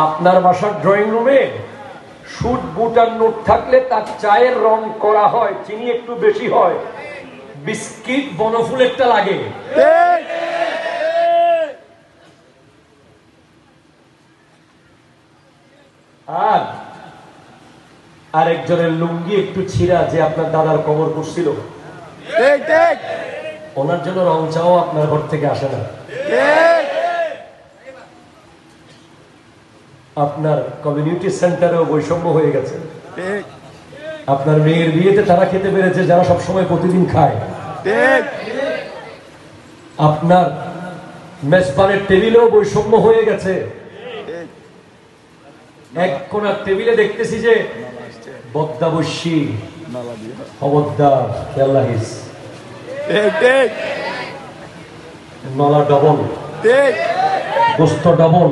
আপনার বাসার ড্রয়িং রুমে সুট বুট আর নোট থাকলে তার চায়ের রং করা হয়, চিনি একটু বেশি হয়, বিস্কিট বনফুলেরটা লাগে। আর আরেকজনের লুঙ্গি একটু ছিঁড়া, যে আপনার দাদার কবর পড়ছিল, ওনার জন্য রং চাও আপনার ঘর থেকে আসে না। আপনার কমিউনিটি সেন্টারেও বৈষম্য হয়ে গেছে। আপনার মেয়ের বিয়েতে তারা খেতে পেরেছে যারা সবসময় প্রতিদিন খায়। আপনার মেজবানের টেবিলেও বৈষম্য হয়ে গেছে। এক কোনার টেবিলে দেখতেছি যে বদ্দাবস্যি, খবরদার, খেয়াল্লাহিস, নলা ডবল, গোস্ত ডবল,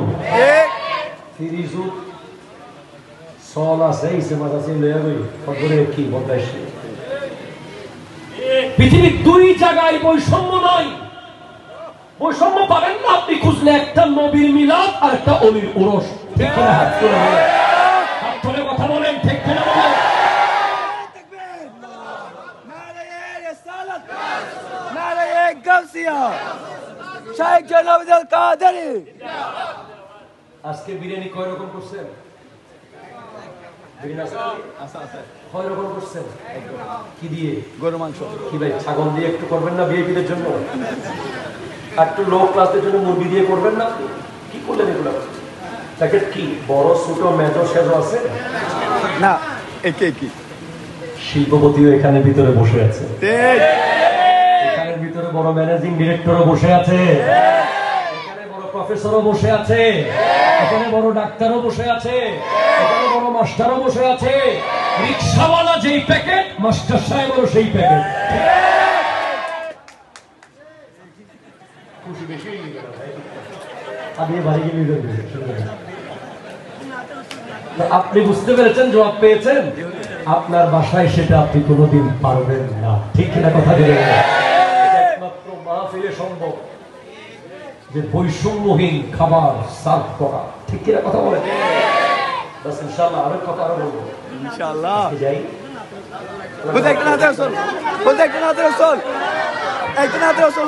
পৃথিবীর দুই জায়গায় বৈষম্য নয়। বৈষম্য পাবেন না আপনি খুঁজলে, একটা নবীর মিলাদ আর একটা অলির উরস। ঠিক করে হাত ধরে কথা বলেন, ঠিক কিনা বলেন? আজকে বিরিয়ানি কয় রকম করছেন? কয় রকম করছেন? কি দিয়ে? গরু মাংস। কি ভাই, ছাগল দিয়ে একটু করবেন না ভিআইপিদের জন্য? আর একটু লো ক্লাসের জন্য মুরগি দিয়ে করবেন না? কি করলেন এগুলো? প্যাকেট কি বড় ছোট মেজো সেজো আছে না? কি শিল্পপতিও এখানে ভিতরে বসে আছে, এখানের ভিতরে বড় ম্যানেজিং ডিরেক্টরও বসে আছে, এখানে বড় প্রফেসরও বসে আছে, এখানে বড় ডাক্তারও বসে আছে, এখানে বড় মাস্টারও বসে আছে। রিক্সাওয়ালা যেই প্যাকেট, মাস্টার সাহেবেরও সেই প্যাকেট। খুশি বেশি আপনি বুঝতে পেরেছেন, জবাব পেয়েছেন। আপনার বাসায় সেটা আপনি কোনোদিন পারবেন না। ঠিক কিনা কথা দিলেন? একমাত্র মাহফিলে সম্ভব যে বৈষম্যহীন খাবার সার্ভ করা। ঠিক কিনা কথা বলেন? ইনশাআল্লাহ আরো কথা আরো বলবো ইনশাআল্লাহ। যাই একজন হাতে রসুল, একজন হাতে রসুল, একজন হাতে রসুল।